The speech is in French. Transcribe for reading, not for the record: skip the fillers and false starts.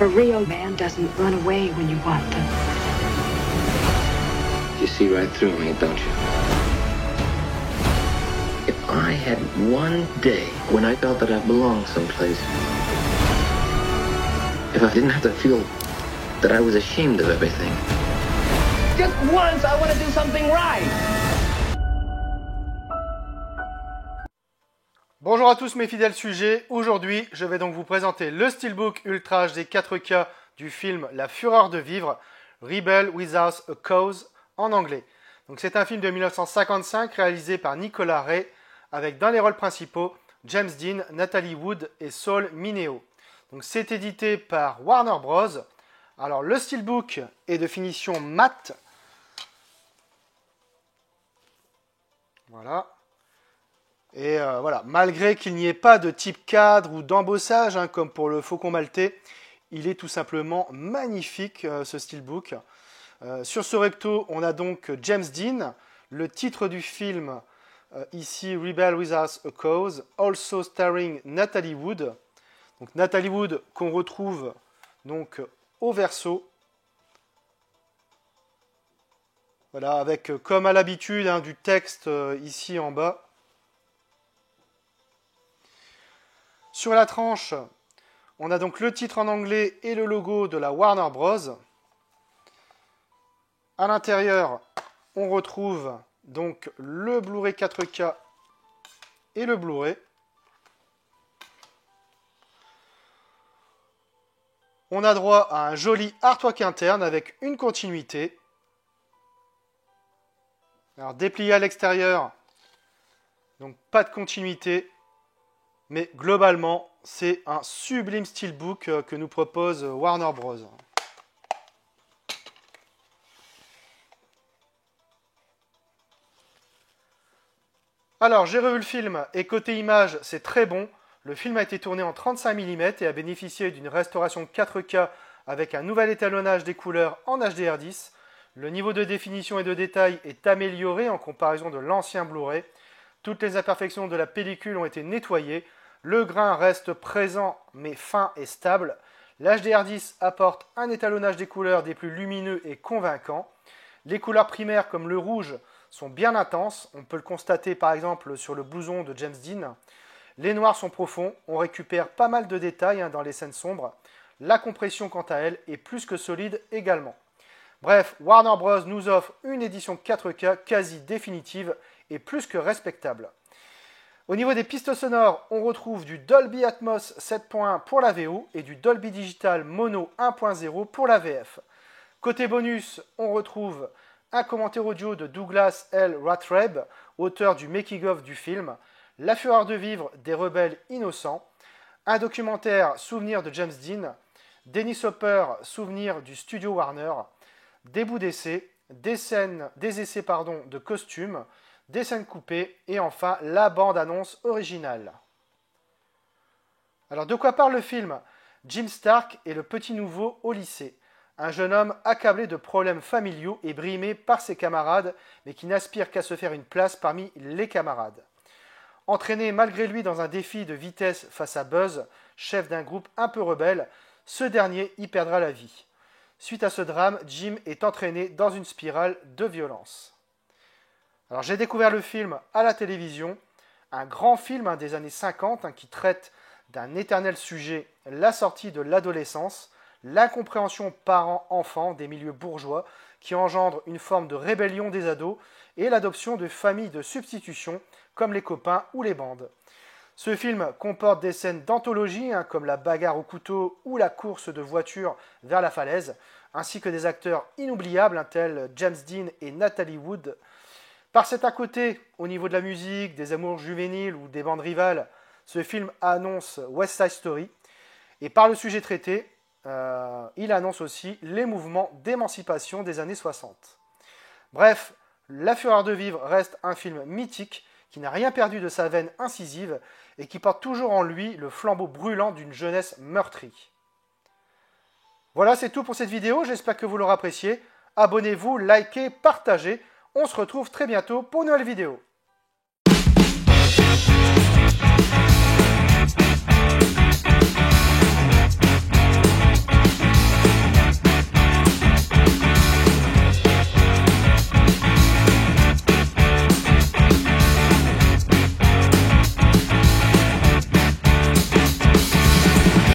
A real man doesn't run away when you want them. You see right through me, don't you? If I had one day when I felt that I belonged someplace, if I didn't have to feel that I was ashamed of everything. Just once I want to do something right. Bonjour à tous mes fidèles sujets, aujourd'hui je vais donc vous présenter le Steelbook Ultra HD 4K du film La Fureur de Vivre, Rebel Without a Cause en anglais. Donc c'est un film de 1955 réalisé par Nicolas Ray avec dans les rôles principaux James Dean, Natalie Wood et Saul Mineo. Donc c'est édité par Warner Bros. Alors le Steelbook est de finition mat. Voilà. Et voilà, malgré qu'il n'y ait pas de type cadre ou d'embossage, comme pour le Faucon Maltais, il est tout simplement magnifique ce Steelbook. Sur ce recto, on a donc James Dean, le titre du film, ici Rebel Without a Cause, also starring Natalie Wood. Donc Natalie Wood qu'on retrouve donc au verso. Voilà, avec comme à l'habitude du texte ici en bas. Sur la tranche, on a donc le titre en anglais et le logo de la Warner Bros. À l'intérieur, on retrouve donc le Blu-ray 4K et le Blu-ray. On a droit à un joli artwork interne avec une continuité. Alors déplié à l'extérieur, donc pas de continuité. Mais globalement, c'est un sublime steelbook que nous propose Warner Bros. Alors, j'ai revu le film et côté image, c'est très bon. Le film a été tourné en 35 mm et a bénéficié d'une restauration 4K avec un nouvel étalonnage des couleurs en HDR10. Le niveau de définition et de détail est amélioré en comparaison de l'ancien Blu-ray. Toutes les imperfections de la pellicule ont été nettoyées. Le grain reste présent mais fin et stable. L'HDR10 apporte un étalonnage des couleurs des plus lumineux et convaincants. Les couleurs primaires comme le rouge sont bien intenses. On peut le constater par exemple sur le blouson de James Dean. Les noirs sont profonds. On récupère pas mal de détails dans les scènes sombres. La compression quant à elle est plus que solide également. Bref, Warner Bros. Nous offre une édition 4K quasi définitive et plus que respectable. Au niveau des pistes sonores, on retrouve du Dolby Atmos 7.1 pour la VO et du Dolby Digital Mono 1.0 pour la VF. Côté bonus, on retrouve un commentaire audio de Douglas L. Ratreb, auteur du making-of du film, La Fureur de Vivre des rebelles innocents, un documentaire souvenir de James Dean, Dennis Hopper, souvenir du studio Warner, des bouts d'essai, des essais de costumes, des scènes coupées et enfin la bande-annonce originale. Alors de quoi parle le film? Jim Stark est le petit nouveau au lycée, un jeune homme accablé de problèmes familiaux et brimé par ses camarades, mais qui n'aspire qu'à se faire une place parmi les camarades. Entraîné malgré lui dans un défi de vitesse face à Buzz, chef d'un groupe un peu rebelle, ce dernier y perdra la vie. Suite à ce drame, Jim est entraîné dans une spirale de violence. Alors j'ai découvert le film à la télévision, un grand film des années 50 qui traite d'un éternel sujet, la sortie de l'adolescence, l'incompréhension parents-enfants des milieux bourgeois qui engendre une forme de rébellion des ados et l'adoption de familles de substitution comme les copains ou les bandes. Ce film comporte des scènes d'anthologie comme la bagarre au couteau ou la course de voiture vers la falaise, ainsi que des acteurs inoubliables tels James Dean et Natalie Wood. Par cet à côté, au niveau de la musique, des amours juvéniles ou des bandes rivales, ce film annonce West Side Story. Et par le sujet traité, il annonce aussi les mouvements d'émancipation des années 60. Bref, La Fureur de Vivre reste un film mythique qui n'a rien perdu de sa veine incisive et qui porte toujours en lui le flambeau brûlant d'une jeunesse meurtrie. Voilà, c'est tout pour cette vidéo, j'espère que vous l'aurez apprécié. Abonnez-vous, likez, partagez. On se retrouve très bientôt pour une nouvelle vidéo.